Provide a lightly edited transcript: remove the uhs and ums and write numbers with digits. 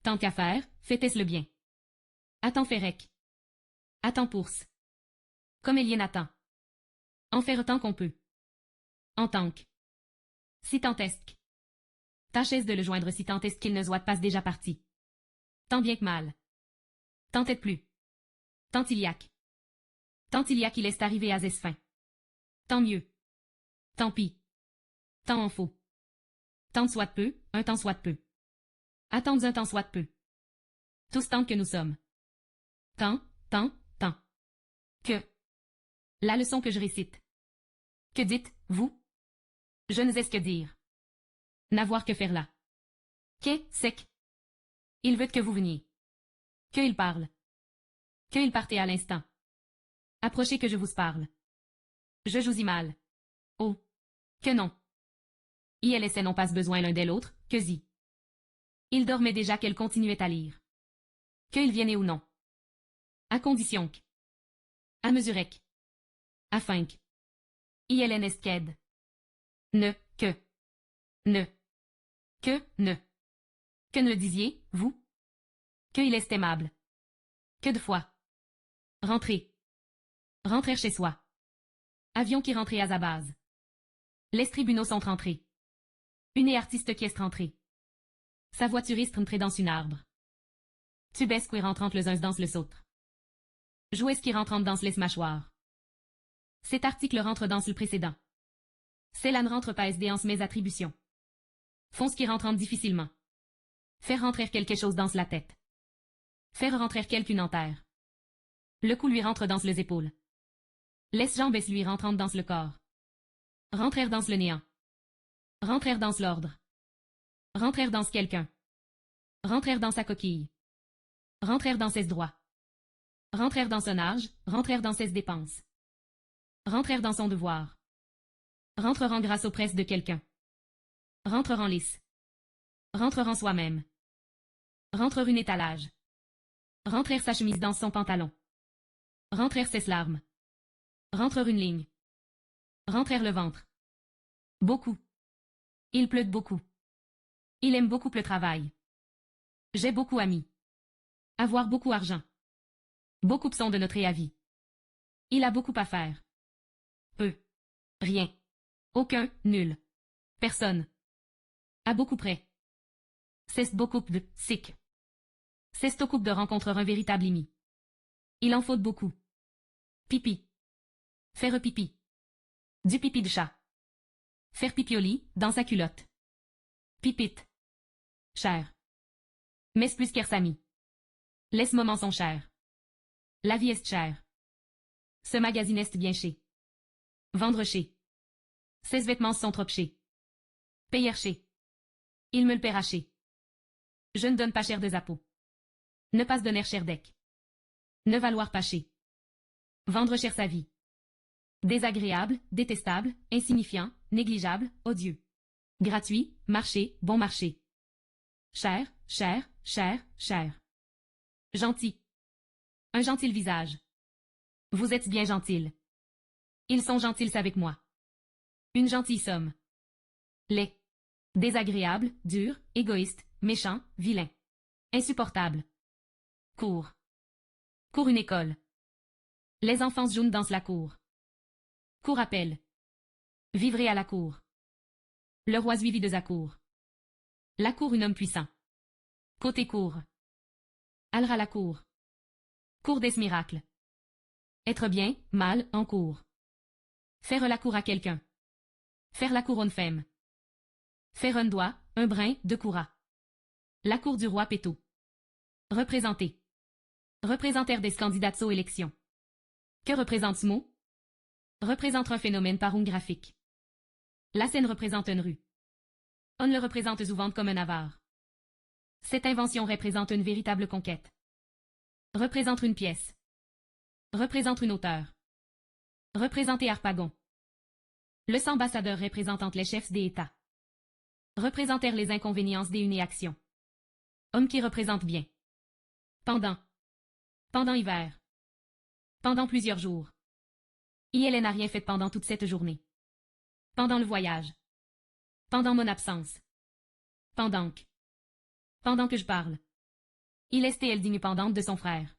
Tant qu'à faire, faites-le bien. Attends Ferrec. Attends Pource. Comme Élien attend. En faire autant qu'on peut. En tank. Si tant est. Tâchez de le joindre si tant est qu'il ne soit pas déjà parti. Tant bien que mal. Tant est plus. Tant il y a qu'il est arrivé à ses fins. Tant mieux. Tant pis. Tant en faut. Tant soit peu, un temps soit peu. Attends un temps soit peu. Tous tant que nous sommes. Tant. Que. La leçon que je récite. Que dites, vous? Je ne sais ce que dire. N'avoir que faire là. Qu'est, sec. Il veut que vous veniez. Que il parle. Que il partez à l'instant. Approchez que je vous parle. Je joue y mal. Oh. Que non. Y elle essaie non pas besoin l'un de l'autre, que y. Il dormait déjà qu'elle continuait à lire. Qu'il vienne ou non. À condition que. À mesure que. Afin que. Y elle est qu'aide. Ne, que. Ne. Que, ne. Que ne le disiez, vous? Que il est aimable. Que de fois. Rentrez. Rentrer chez soi. Avion qui rentrait à sa base. Les tribunaux sont rentrés. Une artiste qui est rentrée. Sa voituriste rentrée dans une arbre. Tubes qui rentrant les uns dans les autres. Jouets qui rentrant dans les mâchoires. Cet article rentre dans le précédent. Cela ne rentre pas dans mes attributions. Font ce qui rentrant difficilement. Faire rentrer quelque chose dans la tête. Faire rentrer quelqu'un en terre. Le cou lui rentre dans les épaules. Les jambes lui rentrant dans le corps. Rentrer dans le néant. Rentrer dans l'ordre. Rentrer dans quelqu'un. Rentrer dans sa coquille. Rentrer dans ses droits. Rentrer dans son âge, rentrer dans ses dépenses. Rentrer dans son devoir. Rentrer en grâce auprès de quelqu'un. Rentrer en lisse. Rentrer en soi-même. Rentrer une étalage. Rentrer sa chemise dans son pantalon. Rentrer ses larmes. Rentrer une ligne. Rentrer le ventre. Beaucoup. Il pleut beaucoup. Il aime beaucoup le travail. J'ai beaucoup amis. Avoir beaucoup argent. Beaucoup sont de notre avis. Il a beaucoup à faire. Peu. Rien. Aucun, nul. Personne. À beaucoup près. C'est beaucoup de sick. C'est beaucoup de rencontrer un véritable ami. Il en faut beaucoup. Pipi. Faire pipi. Du pipi de chat. Faire pipi au lit, dans sa culotte. Pipite. Cher. Mais plus qu'Ersami. Les moments sont chers. La vie est chère. Ce magazine est bien chez. Vendre chez. Ces vêtements sont trop chers. Payer chez. Il me le paiera chez. Je ne donne pas cher des appos. Ne pas se donner cher d'ec. Ne valoir pas chez. Vendre cher sa vie. Désagréable, détestable, insignifiant, négligeable, odieux. Gratuit, marché, bon marché. Cher, cher, cher, cher. Gentil. Un gentil visage. Vous êtes bien gentil. Ils sont gentils avec moi. Une gentille somme. Les. Désagréable, dur, égoïste, méchant, vilain. Insupportable. Cours. Cours une école. Les enfants jouent dans la cour. Cour appel. Vivrez à la cour. Le roi suivi de sa cour. La cour un homme puissant. Côté cour. Allera la cour. Cour des miracles. Être bien, mal, en cour. Faire la cour à quelqu'un. Faire la cour à une femme. Faire un doigt, un brin, de coura. La cour du roi Péto. Représenter. Représenter des candidats aux élections. Que représente ce mot? Représente un phénomène par un graphique. La scène représente une rue. On le représente souvent comme un avare. Cette invention représente une véritable conquête. Représente une pièce. Représente une auteur. Représenter Harpagon. Le ambassadeur représentant les chefs des États. Représenter les inconvéniences des actions. Homme qui représente bien. Pendant. Pendant hiver. Pendant plusieurs jours. Elle n'a rien fait pendant toute cette journée. Pendant le voyage. Pendant mon absence. Pendant que je parle. Il est elle digne pendante de son frère.